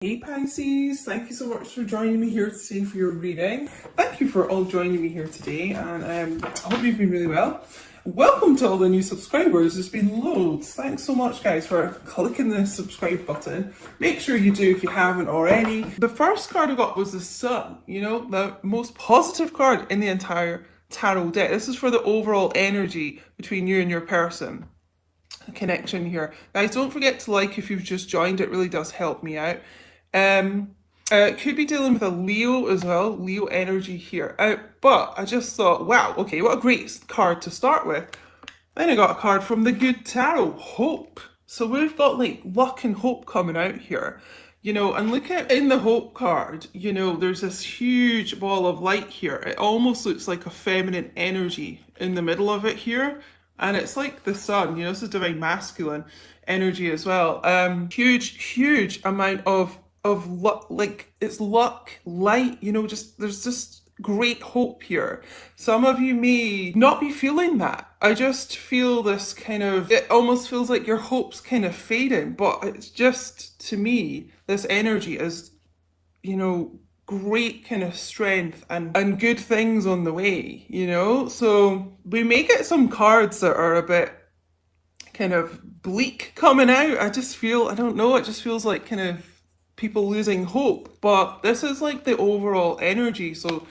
Hey Pisces, thank you so much for joining me here today for your reading. Thank you for all joining me here today, and I hope you've been really well. Welcome to all the new subscribers. There's been loads. Thanks so much, guys, for clicking the subscribe button. Make sure you do if you haven't already. The first card I got was the Sun, the most positive card in the entire tarot deck. This is for the overall energy between you and your person. Connection here. Guys, don't forget to like if you've just joined. It really does help me out. Could be dealing with a Leo as well, Leo energy here. But I just thought, wow, okay, what a great card to start with. Then I got a card from the Good Tarot, Hope. So we've got like luck and hope coming out here, and look at in the Hope card, there's this huge ball of light here. It almost looks like a feminine energy in the middle of it here. And it's like the Sun, this is divine masculine energy as well. Huge amount of luck, like it's luck, light, there's just great hope here. Some of you may not be feeling that. I just feel this it almost feels like your hope's kind of fading, but it's just, to me, this energy is, great kind of strength and good things on the way, so we may get some cards that are a bit kind of bleak coming out. I don't know, it just feels like kind of people losing hope, but this is like the overall energy, so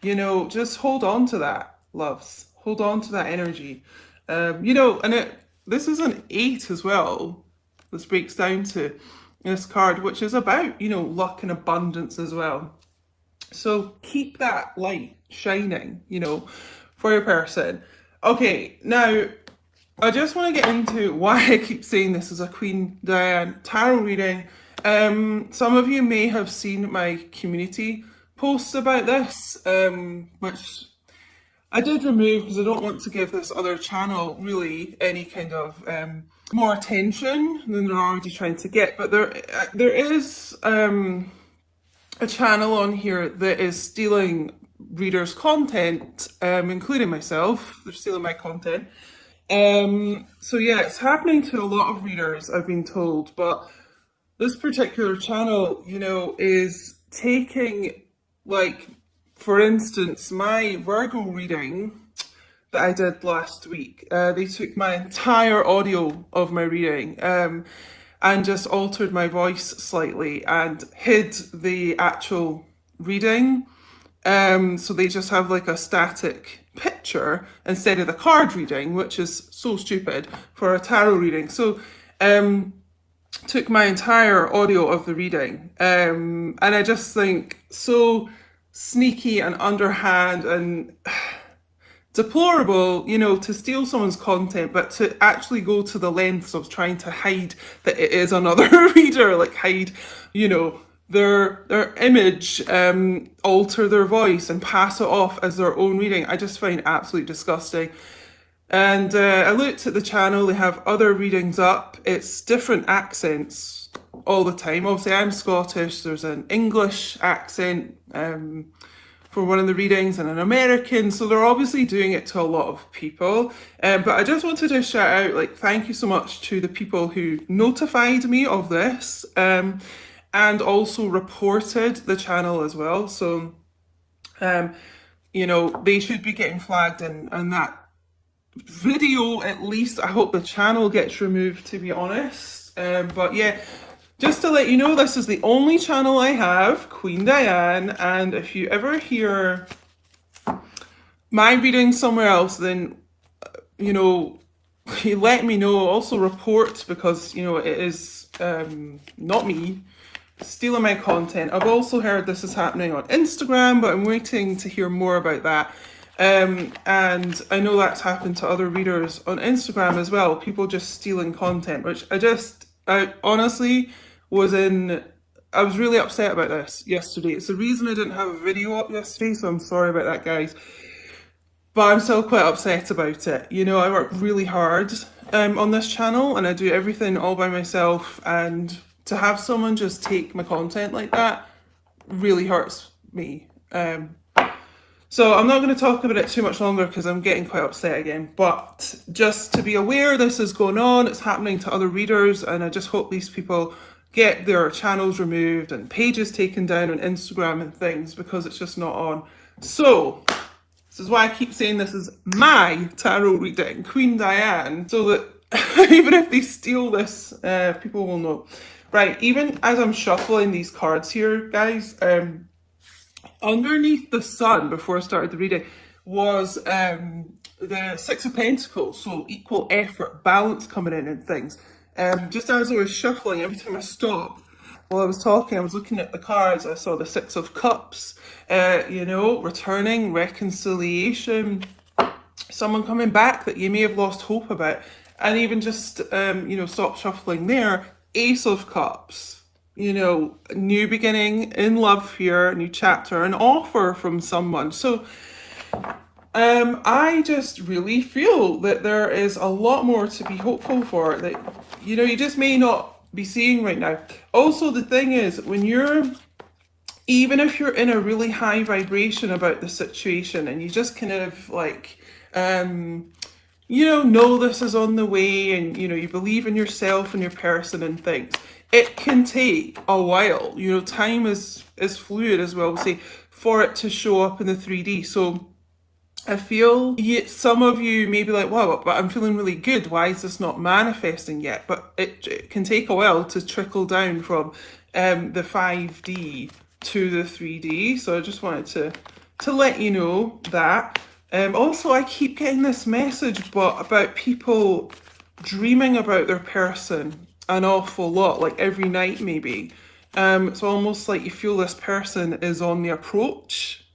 just hold on to that, loves, hold on to that energy. This is an 8 as well. This breaks down to this card, which is about luck and abundance as well. So keep that light shining, for your person. Okay, now I just want to get into why I keep saying this is a Queen Diane tarot reading. Some of you may have seen my community posts about this, which I did remove because I don't want to give this other channel really any kind of more attention than they're already trying to get. But there is a channel on here that is stealing readers' content, including myself. They're stealing my content. So yeah, it's happening to a lot of readers, I've been told, but this particular channel, is taking, like, for instance, my Virgo reading that I did last week. They took my entire audio of my reading, and just altered my voice slightly and hid the actual reading. So they just have like a static picture instead of the card reading, which is so stupid for a tarot reading. So took my entire audio of the reading, and I just think so sneaky and underhand and deplorable, to steal someone's content, but to actually go to the lengths of trying to hide that it is another reader, like hide, their image, alter their voice and pass it off as their own reading. I just find absolutely disgusting. And I looked at the channel, they have other readings up. It's different accents all the time. Obviously I'm Scottish, there's an English accent, for one of the readings and an American, so they're obviously doing it to a lot of people. But I just wanted to shout out, like, thank you so much to the people who notified me of this, and also reported the channel as well. So, they should be getting flagged in that video at least. I hope the channel gets removed, to be honest. But yeah, just to let you know, this is the only channel I have, Queen Diane, and if you ever hear my reading somewhere else, then, you let me know. Also report, because, it is not me stealing my content. I've also heard this is happening on Instagram, but I'm waiting to hear more about that. And I know that's happened to other readers on Instagram as well, people just stealing content, which I honestly I was really upset about this yesterday. It's the reason I didn't have a video up yesterday, so I'm sorry about that, guys. But I'm still quite upset about it. I work really hard on this channel, and I do everything all by myself, and to have someone just take my content like that really hurts me. So I'm not going to talk about it too much longer because I'm getting quite upset again. But just to be aware, this is going on. It's happening to other readers, and I just hope these people get their channels removed and pages taken down on Instagram and things because it's just not on. So this is why I keep saying this is my tarot reading, Queen Diane, so that even if they steal this, people will know. Right, even as I'm shuffling these cards here, guys, underneath the sun, before I started the reading, was the Six of Pentacles, so equal effort, balance coming in and things. Just as I was shuffling, every time I stopped, while I was talking, I was looking at the cards, I saw the Six of Cups, you know, returning, reconciliation, someone coming back that you may have lost hope about, and even just, you know, stop shuffling there, Ace of Cups, you know, new beginning in love here, new chapter, an offer from someone. So I just really feel that there is a lot more to be hopeful for that, you know, you just may not be seeing right now. Also, the thing is, when you're, even if you're in a really high vibration about the situation and you just kind of like, you know this is on the way, and you know, you believe in yourself and your person and things, it can take a while. You know, time is fluid, as well, say, for it to show up in the 3D. So I feel some of you may be like, wow, but I'm feeling really good. Why is this not manifesting yet? But it can take a while to trickle down from the 5D to the 3D. So I just wanted to let you know that. Also, I keep getting this message about people dreaming about their person an awful lot, like every night maybe. It's almost like you feel this person is on the approach.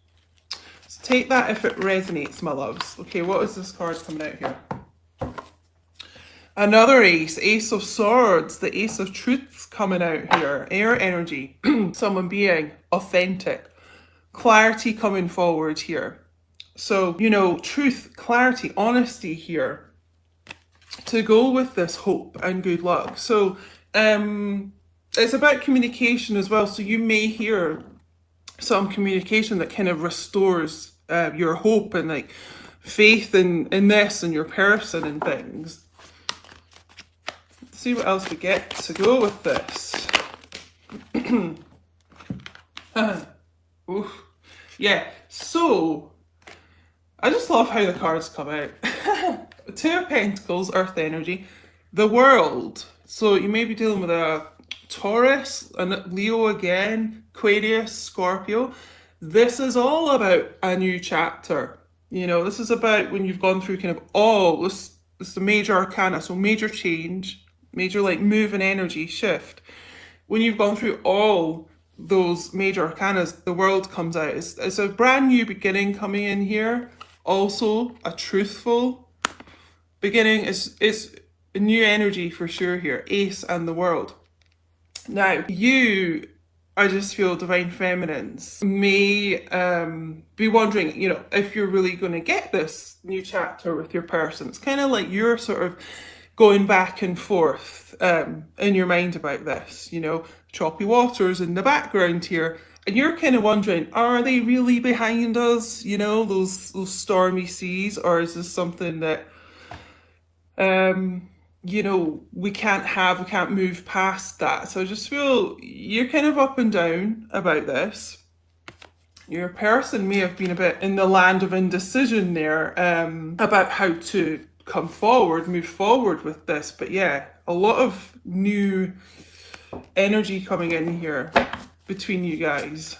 Take that if it resonates, my loves. Okay, what is this card coming out here? Another ace, Ace of Swords, the Ace of Truths coming out here. Air energy, someone being authentic, clarity coming forward here. So, you know, truth, clarity, honesty here to go with this hope and good luck. So, it's about communication as well. So you may hear some communication that kind of restores your hope and like faith in this and your person and things. Let's see what else we get to go with this. Oof. Yeah, so I just love how the cards come out. Two of Pentacles, earth energy, the world. So you may be dealing with a Taurus, and Leo again, Aquarius, Scorpio. This is all about a new chapter. You know, this is about when you've gone through kind of all this is the major arcana, so major change, major like move and energy shift. When you've gone through all those major arcanas, the world comes out. It's a brand new beginning coming in here. Also, a truthful beginning. It's a new energy for sure here. Ace and the world. Now, you, I just feel divine feminines may be wondering, you know, if you're really going to get this new chapter with your person. It's kind of like you're sort of going back and forth in your mind about this, you know, choppy waters in the background here. And you're kind of wondering, are they really behind us, you know, those stormy seas? Or is this something that, you know, we can't move past that? So I just feel you're kind of up and down about this. Your person may have been a bit in the land of indecision there about how to come forward, move forward with this. But yeah, a lot of new energy coming in here between you guys.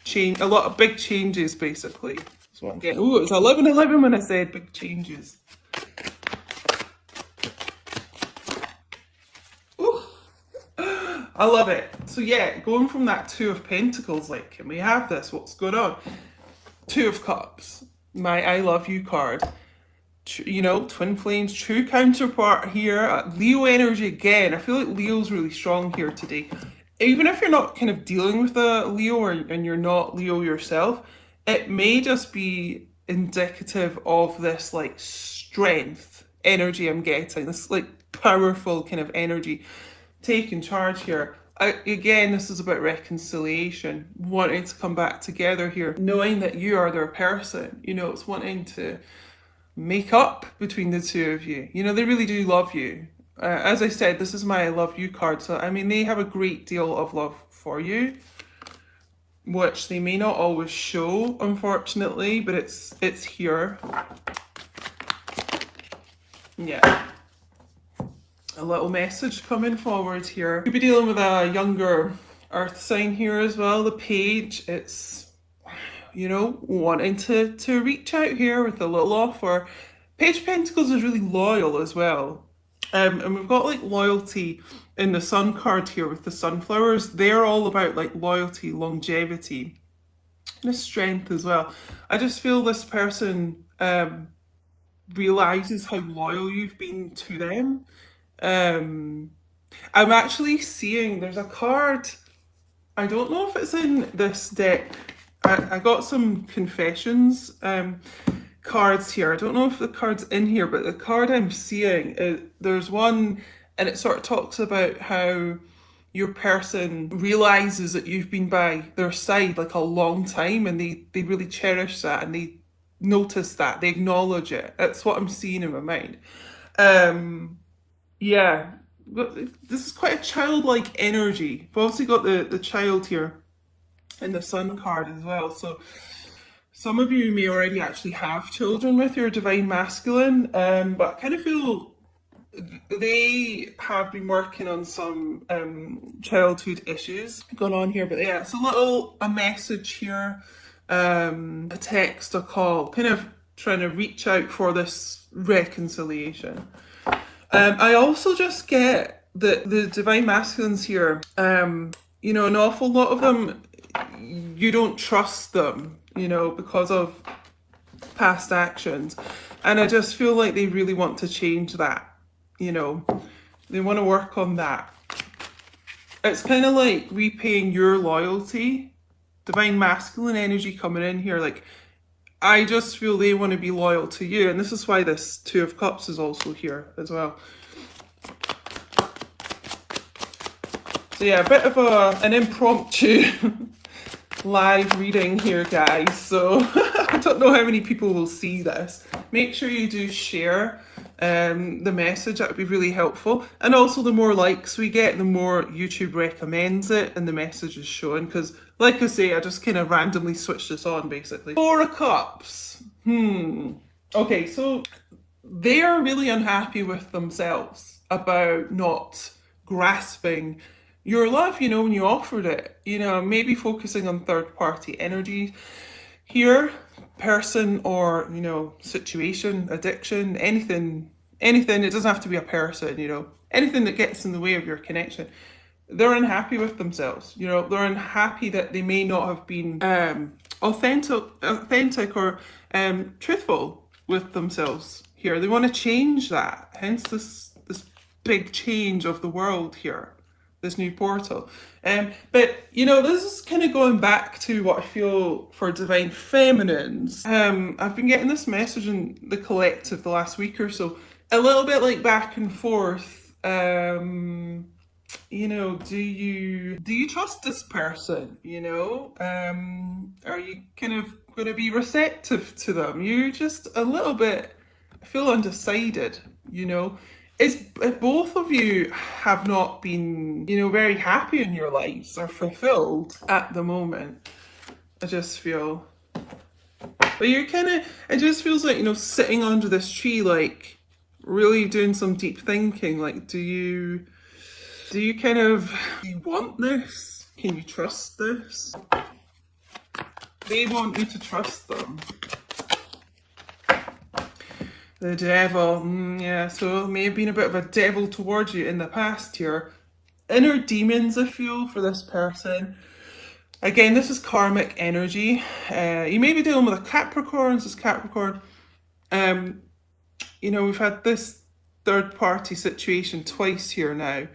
Change, a lot of big changes basically. That's what I'm getting. Oh, it was 11:11 when I said big changes. I love it. So yeah, going from that Two of Pentacles, like, can we have this? What's going on? Two of Cups, my I love you card. You know, twin flames, true counterpart here. Leo energy again. I feel like Leo's really strong here today. Even if you're not kind of dealing with a Leo and you're not Leo yourself, it may just be indicative of this like strength energy I'm getting. This like powerful kind of energy. Taking charge here. Again, this is about reconciliation, wanting to come back together here, knowing that you are their person. You know, it's wanting to make up between the two of you. You know, they really do love you. As I said, this is my I love you card. So, I mean, they have a great deal of love for you, which they may not always show, unfortunately, but it's here. Yeah. A little message coming forward here. You'll be dealing with a younger earth sign here as well. The page, it's, you know, wanting to reach out here with a little offer. Page of Pentacles is really loyal as well. And we've got like loyalty in the sun card here with the sunflowers. They're all about like loyalty, longevity, and strength as well. I just feel this person realizes how loyal you've been to them. I'm actually seeing there's a card. I don't know if it's in this deck. I got some confessions cards here. I don't know if the card's in here, but the card I'm seeing, there's one, and it sort of talks about how your person realizes that you've been by their side like a long time, and they really cherish that, and they notice that, they acknowledge it. That's what I'm seeing in my mind. Yeah, but this is quite a childlike energy. We've also got the child here in the sun card as well. So some of you may already actually have children with your divine masculine, but I kind of feel they have been working on some childhood issues going on here. But yeah, it's a message here, a text, a call, kind of trying to reach out for this reconciliation. I also just get that the divine masculines here, you know, an awful lot of them, you don't trust them, you know, because of past actions. And I just feel like they really want to change that, you know, they want to work on that. It's kind of like repaying your loyalty, divine masculine energy coming in here. Like, I just feel they want to be loyal to you. And this is why this Two of Cups is also here as well. So yeah, a bit of an impromptu live reading here, guys. So I don't know how many people will see this. Make sure you do share the message. That would be really helpful. And also, the more likes we get, the more YouTube recommends it and the message is shown. Because, like I say, I just kind of randomly switched this on, basically. Four of Cups. Okay, so they are really unhappy with themselves about not grasping your love, you know, when you offered it. You know, maybe focusing on third party energy here, person or, you know, situation, addiction, anything, it doesn't have to be a person, you know, anything that gets in the way of your connection. They're unhappy with themselves, you know, they're unhappy that they may not have been authentic or truthful with themselves here. They want to change that, hence this big change of the world here, this new portal. But you know, this is kind of going back to what I feel for divine feminines. I've been getting this message in the collective the last week or so, a little bit like back and forth. You know, do you trust this person? You know, are you kind of going to be receptive to them? You just a little bit, I feel undecided, you know. If both of you have not been, you know, very happy in your lives or fulfilled at the moment, I just feel. But you're kind of, it just feels like, you know, sitting under this tree, like really doing some deep thinking. Like, do you kind of, do you want this? Can you trust this? They want you to trust them. The devil, yeah, so it may have been a bit of a devil towards you in the past here. Inner demons, I feel, for this person. Again, this is karmic energy. You may be dealing with a Capricorn. This is Capricorn. You know, we've had this third party situation twice here now.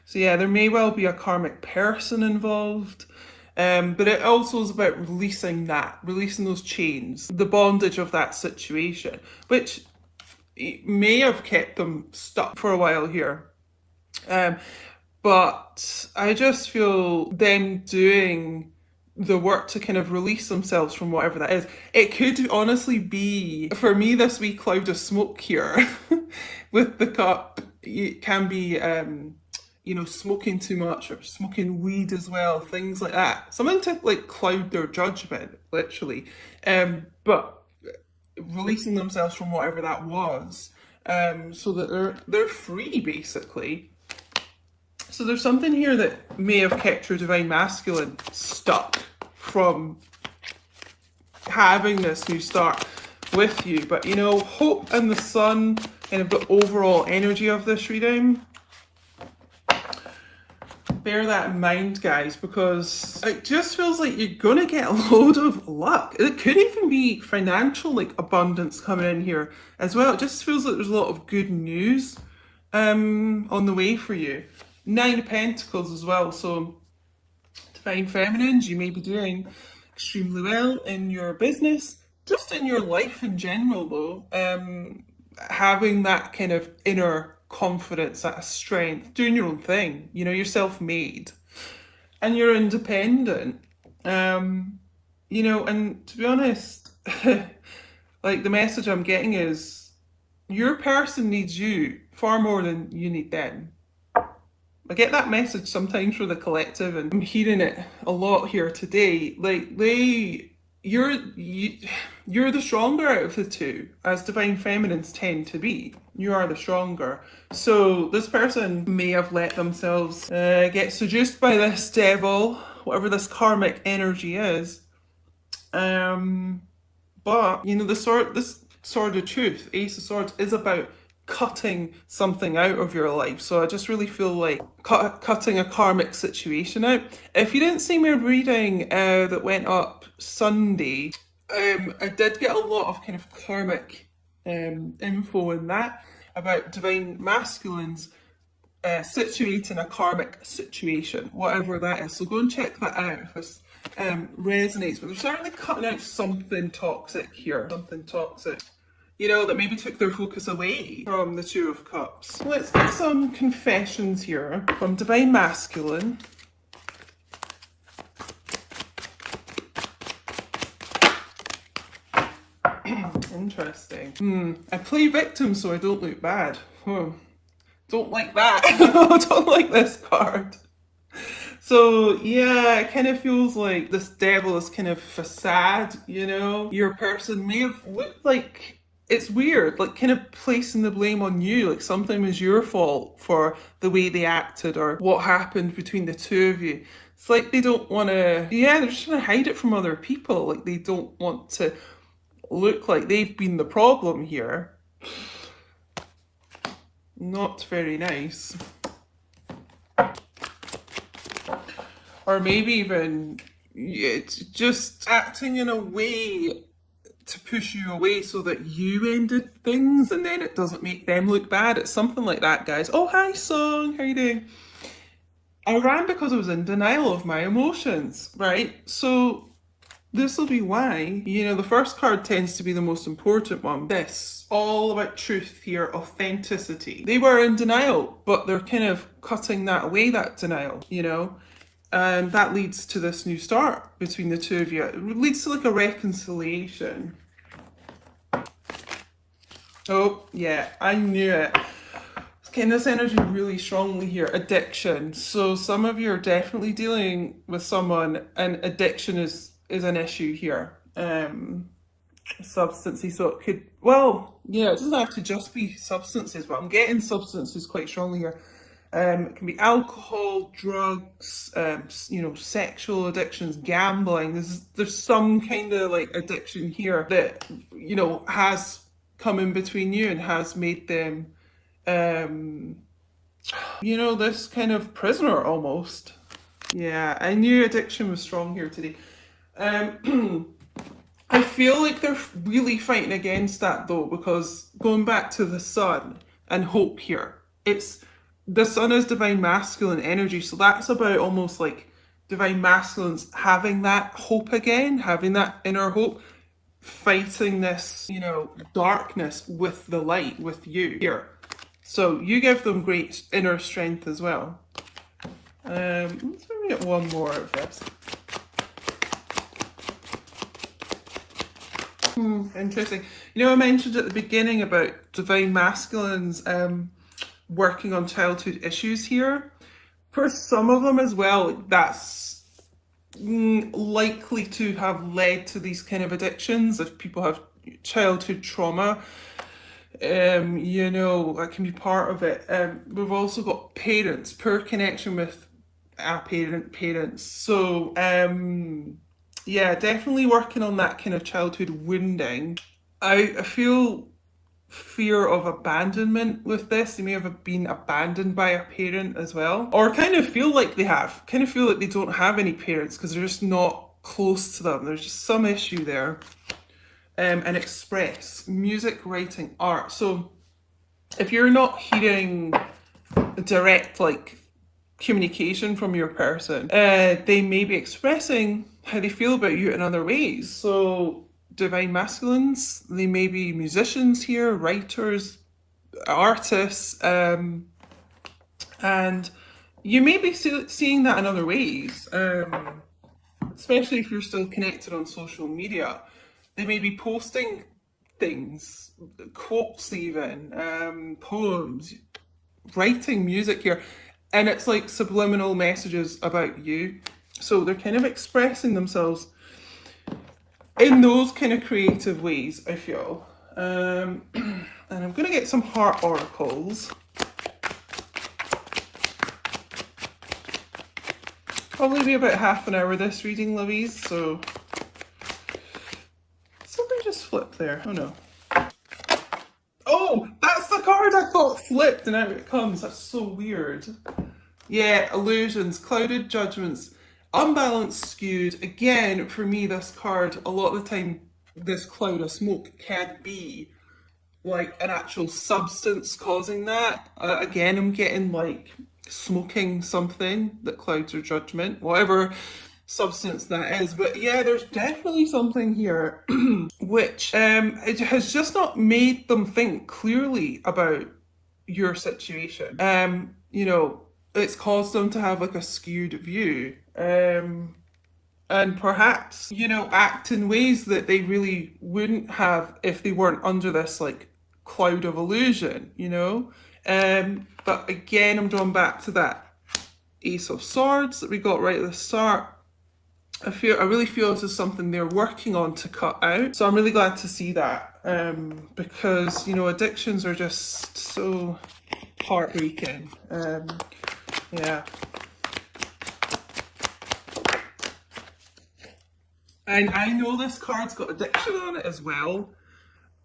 So yeah, there may well be a karmic person involved. But it also is about releasing those chains, the bondage of that situation, which may have kept them stuck for a while here. But I just feel them doing the work to kind of release themselves from whatever that is. It could honestly be, for me this wee cloud of smoke here with the cup, it can be you know, smoking too much or smoking weed as well, things like that. Something to like cloud their judgment, literally. But releasing themselves from whatever that was, so that they're free basically. So there's something here that may have kept your divine masculine stuck from having this new start with you. But you know, hope and the sun, kind of the overall energy of this reading, bear that in mind, guys, because it just feels like you're gonna get a load of luck. It could even be financial, like abundance coming in here as well. It just feels like there's a lot of good news on the way for you. 9 of Pentacles as well, so divine feminines, you may be doing extremely well in your business, just in your life in general though. Having that kind of inner confidence, that strength, doing your own thing. You know, you're self-made and you're independent. You know, and to be honest, like the message I'm getting is your person needs you far more than you need them. I get that message sometimes for the collective, and I'm hearing it a lot here today. Like you're the stronger out of the two, as divine feminines tend to be. You are the stronger. So this person may have let themselves get seduced by this devil, whatever this karmic energy is. But you know, this sword of truth, Ace of Swords, is about cutting something out of your life. So I just really feel like cutting a karmic situation out. If you didn't see my reading that went up Sunday, I did get a lot of kind of karmic info in that about divine masculines situating a karmic situation, whatever that is. So go and check that out if this resonates. But they're certainly cutting out something toxic here, something toxic, you know, that maybe took their focus away from the Two of Cups. Let's get some confessions here from divine masculine. Interesting. I play victim so I don't look bad. Don't like that. I don't like this card. So yeah, it kind of feels like this devil is kind of facade, you know? Your person may have looked like, it's weird, like kind of placing the blame on you, like something was your fault for the way they acted or what happened between the two of you. It's like they don't want to, yeah, they're just trying to hide it from other people. Like they don't want to look like they've been the problem here. Not very nice. Or maybe even it's just acting in a way to push you away so that you ended things and then it doesn't make them look bad. It's something like that, guys. Oh, hi, Song. How you doing? I ran because I was in denial of my emotions, right? So this will be why, you know, the first card tends to be the most important one. This, all about truth here, authenticity. They were in denial, but they're kind of cutting that away, that denial, you know? And that leads to this new start between the two of you. It leads to like a reconciliation. Oh, yeah, I knew it. It's getting this energy really strongly here. Addiction. So some of you are definitely dealing with someone and addiction is an issue here. Substances, so it could, well, yeah, it doesn't have to just be substances, but I'm getting substances quite strongly here. It can be alcohol, drugs, you know, sexual addictions, gambling. There's some kind of like addiction here that, you know, has come in between you and has made them, you know, this kind of prisoner almost. Yeah, I knew addiction was strong here today. I feel like they're really fighting against that though, because going back to the sun and hope here, it's the sun is divine masculine energy, so that's about almost like divine masculines having that hope again, having that inner hope, fighting this, you know, darkness with the light, with you here. So you give them great inner strength as well. Let's maybe get one more of this. Interesting. You know, I mentioned at the beginning about divine masculines working on childhood issues here. For some of them as well, that's likely to have led to these kind of addictions. If people have childhood trauma, you know, that can be part of it. We've also got parents, poor connection with parents. So, yeah, definitely working on that kind of childhood wounding. I feel fear of abandonment with this. They may have been abandoned by a parent as well, or kind of feel like they have, kind of feel like they don't have any parents because they're just not close to them. There's just some issue there. And express, music, writing, art. So if you're not hearing direct like communication from your person, they may be expressing how they feel about you in other ways. So divine masculines, they may be musicians here, writers, artists, and you may be seeing that in other ways, especially if you're still connected on social media. They may be posting things, quotes even, poems, writing music here, and it's like subliminal messages about you. So they're kind of expressing themselves in those kind of creative ways, I feel. And I'm going to get some heart oracles. Probably be about half an hour this reading, lovies, so something just flipped there. Oh no. Oh, that's the card I thought flipped and out it comes. That's so weird. Yeah, illusions, clouded judgments, unbalanced, skewed. Again, for me, this card, a lot of the time, this cloud of smoke can be like an actual substance causing that. Again, I'm getting like smoking something that clouds your judgment, whatever substance that is. But yeah, there's definitely something here which it has just not made them think clearly about your situation. You know, it's caused them to have like a skewed view. And perhaps, you know, act in ways that they really wouldn't have if they weren't under this like cloud of illusion, you know. But again, I'm drawn back to that Ace of Swords that we got right at the start. I really feel this is something they're working on to cut out. So I'm really glad to see that, because, you know, addictions are just so heartbreaking. Yeah. And I know this card's got addiction on it as well.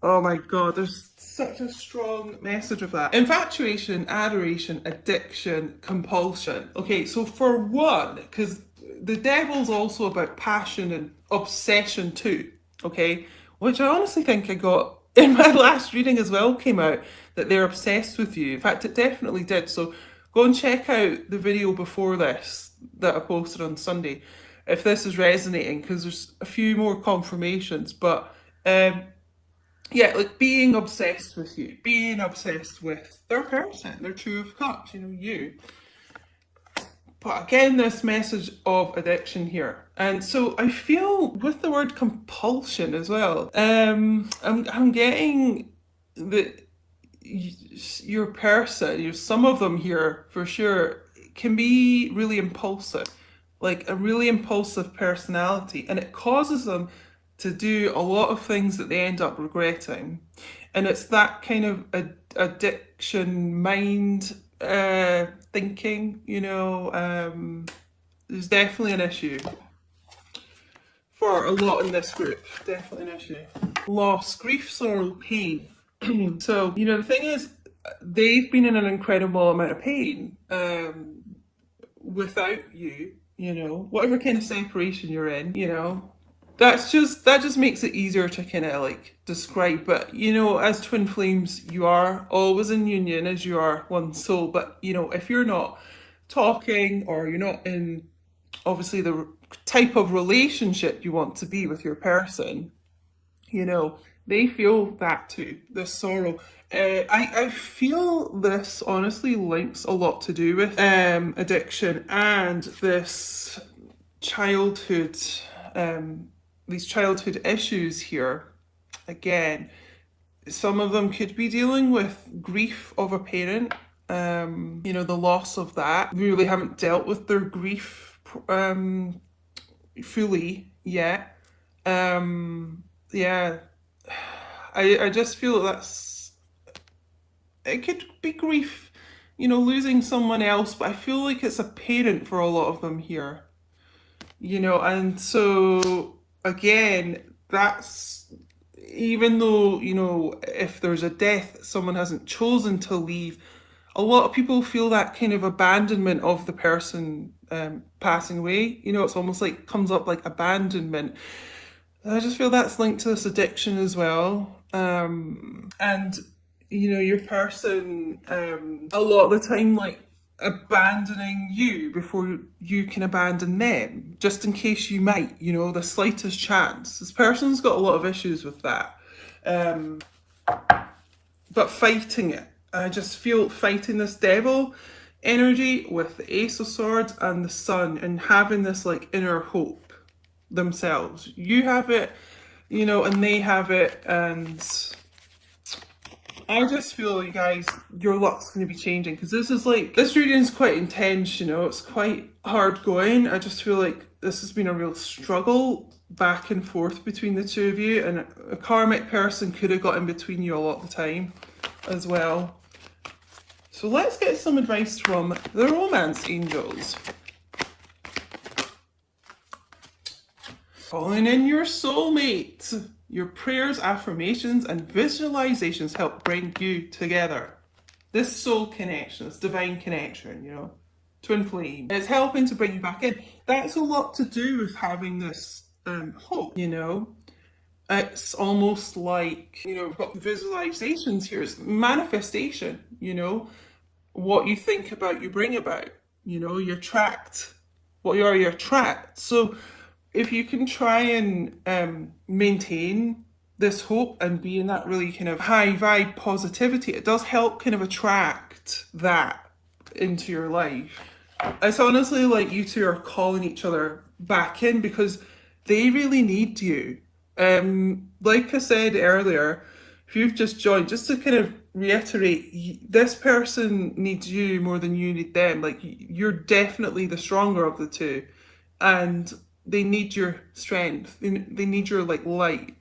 Oh my god, there's such a strong message of that. Infatuation, adoration, addiction, compulsion. Okay, so for one, because the devil's also about passion and obsession too, okay? Which I honestly think I got in my last reading as well, came out that they're obsessed with you. In fact, it definitely did. So go and check out the video before this that I posted on Sunday if this is resonating, because there's a few more confirmations. But yeah, like being obsessed with you, being obsessed with their person, their Two of Cups, you know, you. But again, this message of addiction here. And so I feel with the word compulsion as well, I'm getting that your person, you know, some of them here for sure, can be really impulsive, like a really impulsive personality, and it causes them to do a lot of things that they end up regretting. And it's that kind of addiction mind thinking, you know. There's definitely an issue for a lot in this group. Definitely an issue. Loss, grief, sorrow, pain. So, you know, the thing is, they've been in an incredible amount of pain without you, you know, whatever kind of separation you're in, you know. That just makes it easier to kind of like describe. But, you know, as twin flames, you are always in union as you are one soul. But, you know, if you're not talking, or you're not in obviously the type of relationship you want to be with your person, you know, they feel that too, this sorrow. I feel this honestly links a lot to do with addiction and this childhood, these childhood issues here. again, some of them could be dealing with grief of a parent, you know, the loss of that. Really haven't dealt with their grief fully yet. Yeah, I just feel that's, it could be grief, you know, losing someone else, but I feel like it's a parent for a lot of them here, you know, and so again, that's, even though, you know, if there's a death, someone hasn't chosen to leave, a lot of people feel that kind of abandonment of the person passing away. You know, it's almost like comes up like abandonment. I just feel that's linked to this addiction as well. And, you know, your person, a lot of the time, like, abandoning you before you can abandon them, just in case you might, you know, the slightest chance. This person's got a lot of issues with that. But fighting it. I just feel fighting this devil energy with the Ace of Swords and the Sun, and having this like inner hope themselves. You have it, you know, and they have it, and I just feel, you guys, your luck's going to be changing, because this is like, this reading is quite intense, you know, it's quite hard going. I just feel like this has been a real struggle back and forth between the two of you, and a karmic person could have got in between you a lot of the time as well. So let's get some advice from the romance angels. Calling in your soulmate. Your prayers, affirmations, and visualizations help bring you together. This soul connection, this divine connection, you know, twin flame. It's helping to bring you back in. That's a lot to do with having this hope, you know. It's almost like, you know, we've got visualizations here. It's manifestation, you know. What you think about, you bring about. You know, you attract what you are, you attract. So if you can try and maintain this hope and be in that really kind of high vibe positivity, it does help kind of attract that into your life. It's honestly like you two are calling each other back in, because they really need you. Like I said earlier, if you've just joined, just to kind of reiterate, this person needs you more than you need them. Like, you're definitely the stronger of the two, and they need your strength. They need your like light.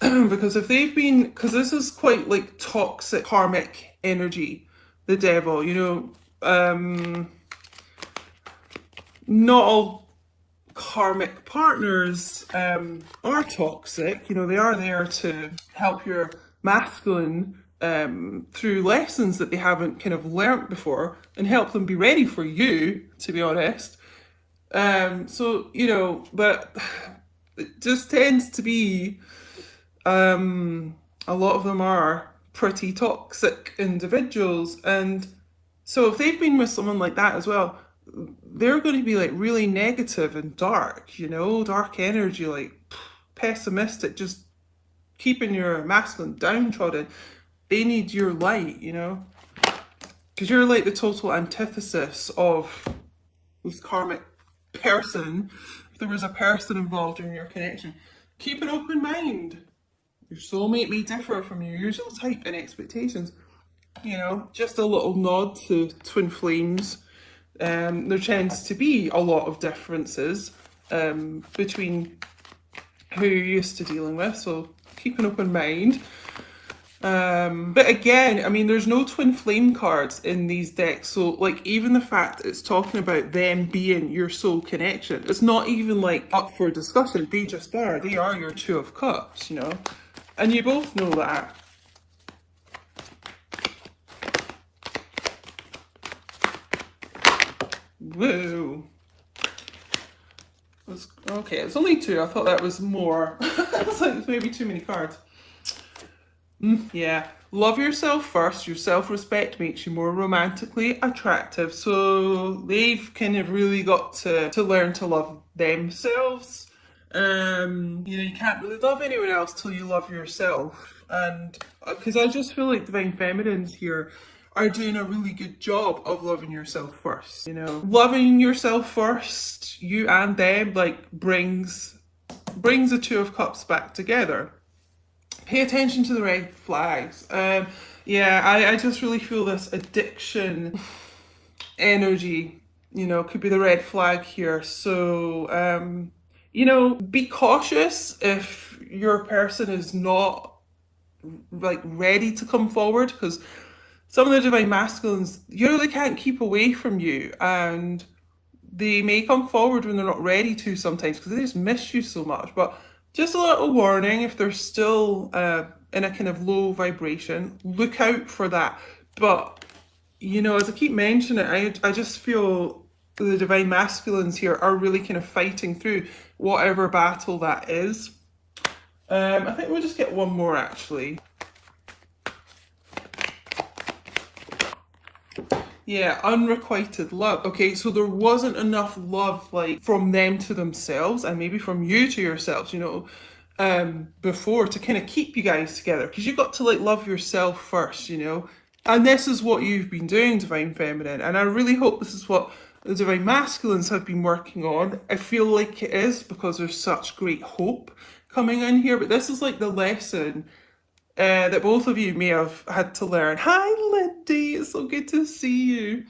Because if they've been, because this is quite like toxic karmic energy, the devil, you know, not all karmic partners are toxic. You know, they are there to help your masculine through lessons that they haven't kind of learnt before, and help them be ready for you, to be honest. So, you know, but it just tends to be, a lot of them are pretty toxic individuals. And so if they've been with someone like that as well, they're going to be like really negative and dark, you know, dark energy, like pessimistic, just keeping your masculine downtrodden. They need your light, you know, because you're like the total antithesis of this karmic person. If there was a person involved in your connection, keep an open mind. Your soulmate may differ from your usual type and expectations. You know, just a little nod to twin flames. There tends to be a lot of differences between who you're used to dealing with, so keep an open mind. But again, I mean, there's no twin flame cards in these decks, so like even the fact it's talking about them being your soul connection, it's not even like up for discussion. They just are. They are your Two of Cups, you know, and you both know that. Whoa. Okay, it's only two. I thought that was more. It's like maybe too many cards. Yeah. Love yourself first. Your self-respect makes you more romantically attractive. So they've kind of really got to learn to love themselves. You know, you can't really love anyone else till you love yourself. And because I just feel like Divine Feminines here are doing a really good job of loving yourself first. You know, loving yourself first, you and them, like brings brings the Two of Cups back together. Pay attention to the red flags. Yeah, I just really feel this addiction energy, could be the red flag here. So, be cautious if your person is not like ready to come forward, because some of the divine masculines, they can't keep away from you, and they may come forward when they're not ready to sometimes because they just miss you so much. But just a little warning, if they're still in a kind of low vibration, look out for that. But as I keep mentioning it, I just feel the divine masculines here are really kind of fighting through whatever battle that is. I think we'll just get one more actually. Yeah, unrequited love. Okay, so there wasn't enough love like from them to themselves and maybe from you to yourselves, before to kind of keep you guys together, because you've got to like love yourself first, And this is what you've been doing, Divine Feminine, and I really hope this is what the Divine Masculines have been working on. I feel like it is, because there's such great hope coming in here, but this is like the lesson that both of you may have had to learn. Hi, Lindy, it's so good to see you.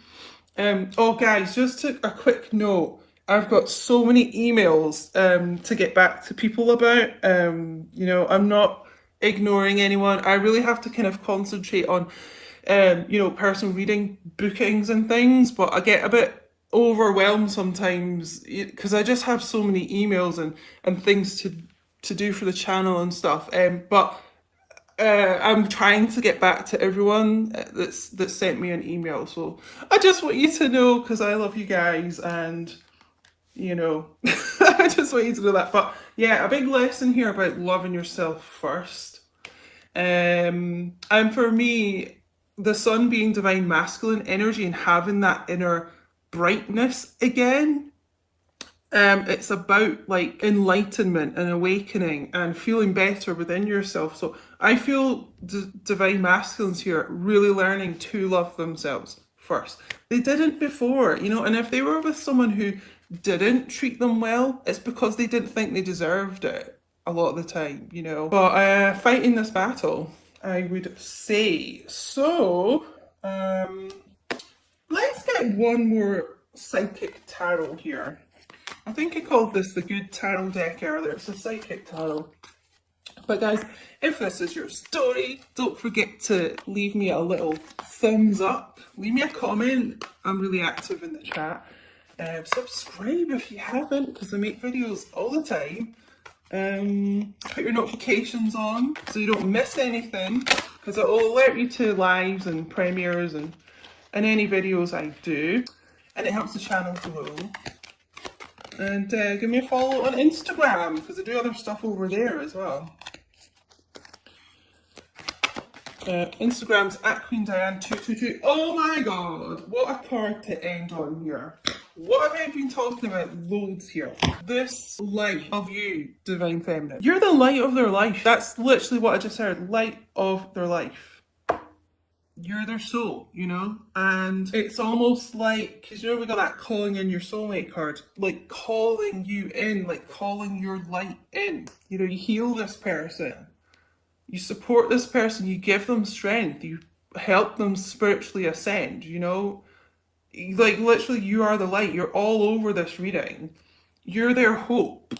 Oh, guys, just a quick note. I've got so many emails to get back to people about. I'm not ignoring anyone. I really have to kind of concentrate on, personal reading bookings and things, but I get a bit overwhelmed sometimes because I just have so many emails and things to do for the channel and stuff. But I'm trying to get back to everyone that sent me an email. So I just want you to know, because I love you guys, and I just want you to know that. But yeah, a big lesson here about loving yourself first. And for me, the sun being divine masculine energy and having that inner brightness again. It's about like enlightenment and awakening and feeling better within yourself. So I feel divine masculines here really learning to love themselves first. They didn't before, and if they were with someone who didn't treat them well, it's because they didn't think they deserved it a lot of the time, But fighting this battle, I would say. So, let's get one more psychic tarot here. I think I called this the good tarot deck earlier. It's a psychic tarot. But guys, if this is your story, don't forget to leave me a little thumbs up. Leave me a comment. I'm really active in the chat. Subscribe if you haven't, because I make videos all the time. Put your notifications on so you don't miss anything, because it will alert you to lives and premieres and any videos I do. And it helps the channel grow. And give me a follow on Instagram, because I do other stuff over there as well. Instagram's @QueenDiane222. Oh my god, what a card to end on here. What have I been talking about loads here? This light of you, Divine Feminine. You're the light of their life. That's literally what I just heard. Light of their life. You're their soul, and it's almost like, because we got that calling in your soulmate card, like calling you in, like calling your light in. You heal this person, you support this person, you give them strength, you help them spiritually ascend, like literally you are the light. You're all over this reading. You're their hope.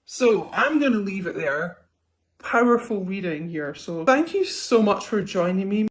So I'm going to leave it there. Powerful reading here. So thank you so much for joining me.